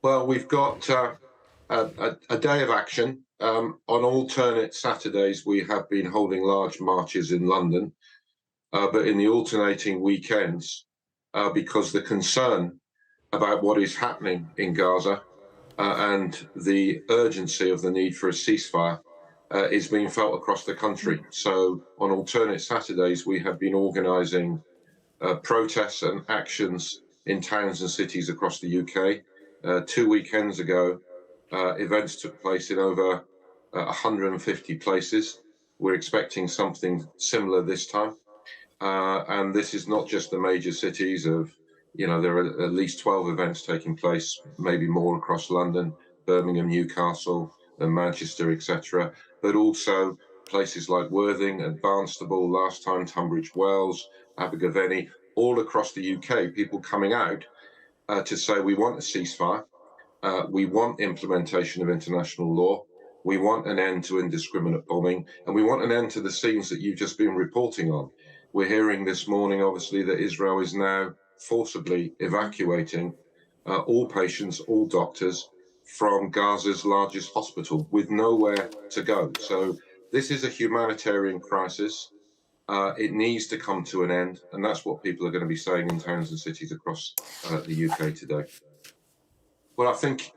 Well, we've got a day of action. On alternate Saturdays, we have been holding large marches in London, but in the alternating weekends, because the concern about what is happening in Gaza and the urgency of the need for a ceasefire is being felt across the country. So on alternate Saturdays, we have been organising protests and actions in towns and cities across the UK. 2 weekends ago, events took place in over 150 places. We're expecting something similar this time. And this is not just the major cities of, there are at least 12 events taking place, maybe more across London, Birmingham, Newcastle, and Manchester, etc. But also places like Worthing and Barnstable, last time Tunbridge Wells, Abergavenny, all across the UK, people coming out to say we want a ceasefire, we want implementation of international law, we want an end to indiscriminate bombing, and we want an end to the scenes that you've just been reporting on. We're hearing this morning, obviously, that Israel is now forcibly evacuating all patients, all doctors from Gaza's largest hospital with nowhere to go. So this is a humanitarian crisis. It needs to come to an end, and that's what people are going to be saying in towns and cities across the UK today. Well, I think,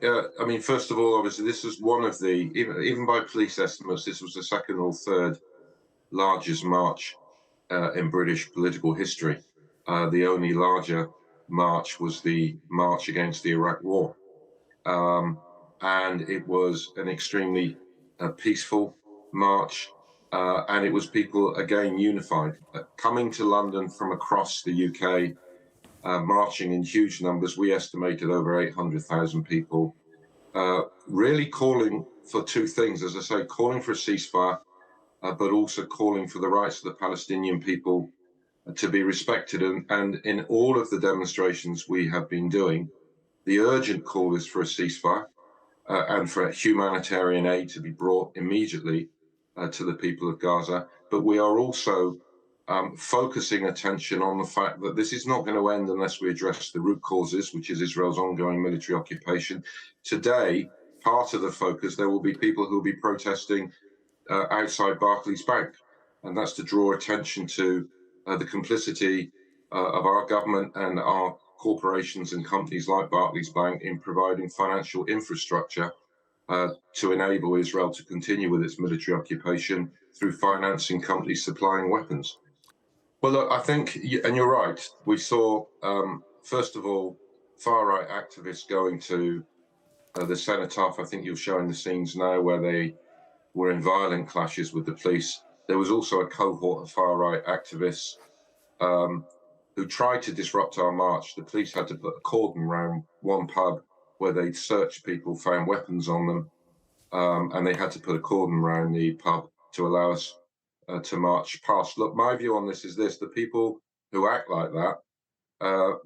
first of all, obviously, this was one of the, even by police estimates, this was the second or third largest march in British political history. The only larger march was the march against the Iraq War. And it was an extremely peaceful march. And it was people, again, unified, coming to London from across the UK, marching in huge numbers. We estimated over 800,000 people, really calling for two things, as I say, calling for a ceasefire, but also calling for the rights of the Palestinian people to be respected. And in all of the demonstrations we have been doing, the urgent call is for a ceasefire and for humanitarian aid to be brought immediately to the people of Gaza. But we are also focusing attention on the fact that this is not going to end unless we address the root causes, which is Israel's ongoing military occupation. Today, part of the focus, there will be people who will be protesting outside Barclays Bank, and that's to draw attention to the complicity of our government and our corporations and companies like Barclays Bank in providing financial infrastructure to enable Israel to continue with its military occupation through financing companies supplying weapons. Well, look, I think, and you're right, we saw, first of all, far-right activists going to the cenotaph. I think you're showing the scenes now where they were in violent clashes with the police. There was also a cohort of far-right activists who tried to disrupt our march. The police had to put a cordon around one pub where they'd searched people, found weapons on them, and they had to put a cordon around the pub to allow us to march past. Look, my view on this is this: the people who act like that,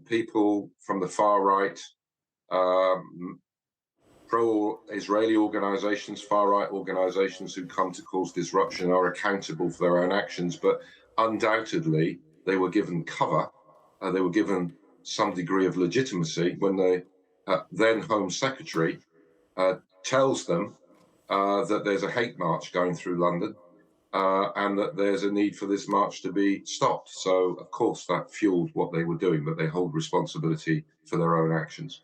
people from the far right, pro-Israeli organizations, far-right organizations who come to cause disruption are accountable for their own actions, but undoubtedly they were given cover, they were given some degree of legitimacy when the then Home Secretary tells them that there's a hate march going through London and that there's a need for this march to be stopped. So, of course, that fueled what they were doing, but they hold responsibility for their own actions.